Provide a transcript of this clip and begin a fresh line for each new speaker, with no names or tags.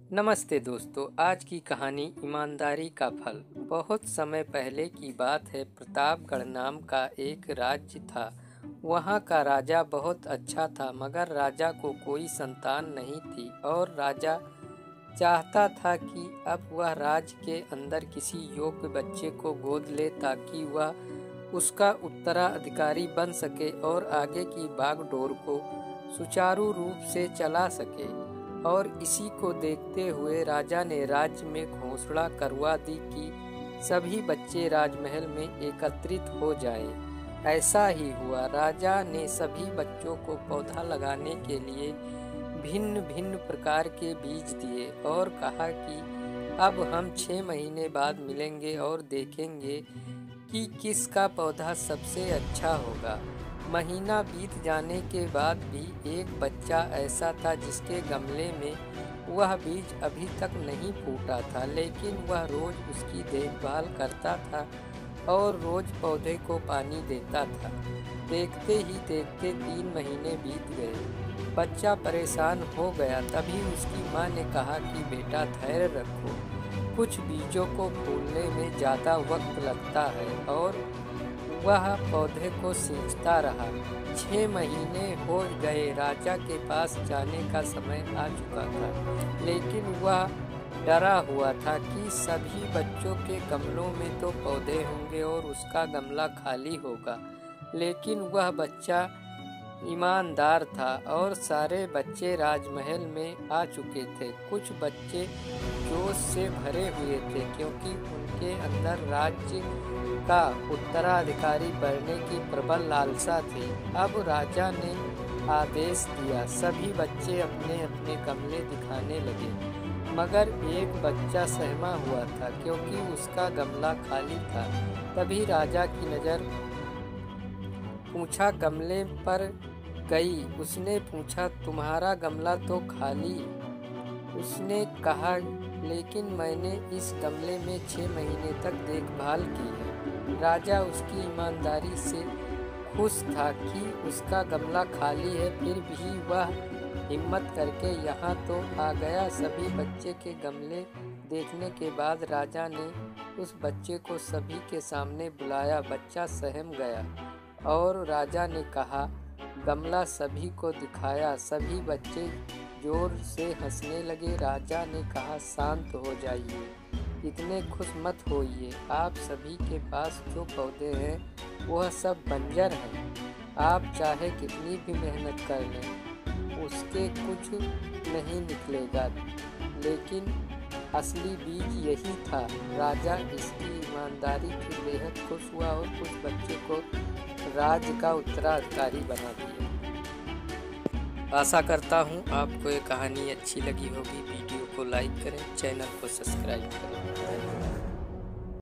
नमस्ते दोस्तों। आज की कहानी ईमानदारी का फल। बहुत समय पहले की बात है। प्रतापगढ़ नाम का एक राज्य था। वहाँ का राजा बहुत अच्छा था, मगर राजा को कोई संतान नहीं थी और राजा चाहता था कि अब वह राज्य के अंदर किसी योग्य बच्चे को गोद ले ताकि वह उसका उत्तराधिकारी बन सके और आगे की बागडोर को सुचारू रूप से चला सके। और इसी को देखते हुए राजा ने राज्य में घोषणा करवा दी कि सभी बच्चे राजमहल में एकत्रित हो जाएं। ऐसा ही हुआ। राजा ने सभी बच्चों को पौधा लगाने के लिए भिन्न भिन्न प्रकार के बीज दिए और कहा कि अब हम 6 महीने बाद मिलेंगे और देखेंगे कि किसका पौधा सबसे अच्छा होगा। महीना बीत जाने के बाद भी एक बच्चा ऐसा था जिसके गमले में वह बीज अभी तक नहीं फूटा था, लेकिन वह रोज उसकी देखभाल करता था और रोज पौधे को पानी देता था। देखते ही देखते 3 महीने बीत गए। बच्चा परेशान हो गया। तभी उसकी माँ ने कहा कि बेटा धैर्य रखो, कुछ बीजों को फूलने में ज़्यादा वक्त लगता है। और वह पौधे को सींचता रहा। 6 महीने हो गए। राजा के पास जाने का समय आ चुका था, लेकिन वह डरा हुआ था कि सभी बच्चों के गमलों में तो पौधे होंगे और उसका गमला खाली होगा। लेकिन वह बच्चा ईमानदार था और सारे बच्चे राजमहल में आ चुके थे। कुछ बच्चे जोश से भरे हुए थे क्योंकि उनके अंदर राज्य का उत्तराधिकारी बनने की प्रबल लालसा थी। अब राजा ने आदेश दिया, सभी बच्चे अपने अपने गमले दिखाने लगे, मगर एक बच्चा सहमा हुआ था क्योंकि उसका गमला खाली था। तभी राजा की नज़र पूछा गमले पर गई। उसने पूछा, तुम्हारा गमला तो खाली। उसने कहा, लेकिन मैंने इस गमले में 6 महीने तक देखभाल की है। राजा उसकी ईमानदारी से खुश था कि उसका गमला खाली है, फिर भी वह हिम्मत करके यहाँ तो आ गया। सभी बच्चे के गमले देखने के बाद राजा ने उस बच्चे को सभी के सामने बुलाया। बच्चा सहम गया और राजा ने कहा, गमला सभी को दिखाया। सभी बच्चे जोर से हंसने लगे। राजा ने कहा, शांत हो जाइए, इतने खुश मत होइए। आप सभी के पास जो पौधे हैं वह सब बंजर हैं। आप चाहे कितनी भी मेहनत कर लें, उसके कुछ नहीं निकलेगा। लेकिन असली बीज यही था। राजा इसकी ईमानदारी से बेहद खुश हुआ और कुछ बच्चे को राज्य का उत्तराधिकारी बना दिया। आशा करता हूँ आपको ये कहानी अच्छी लगी होगी। वीडियो को लाइक करें, चैनल को सब्सक्राइब करें।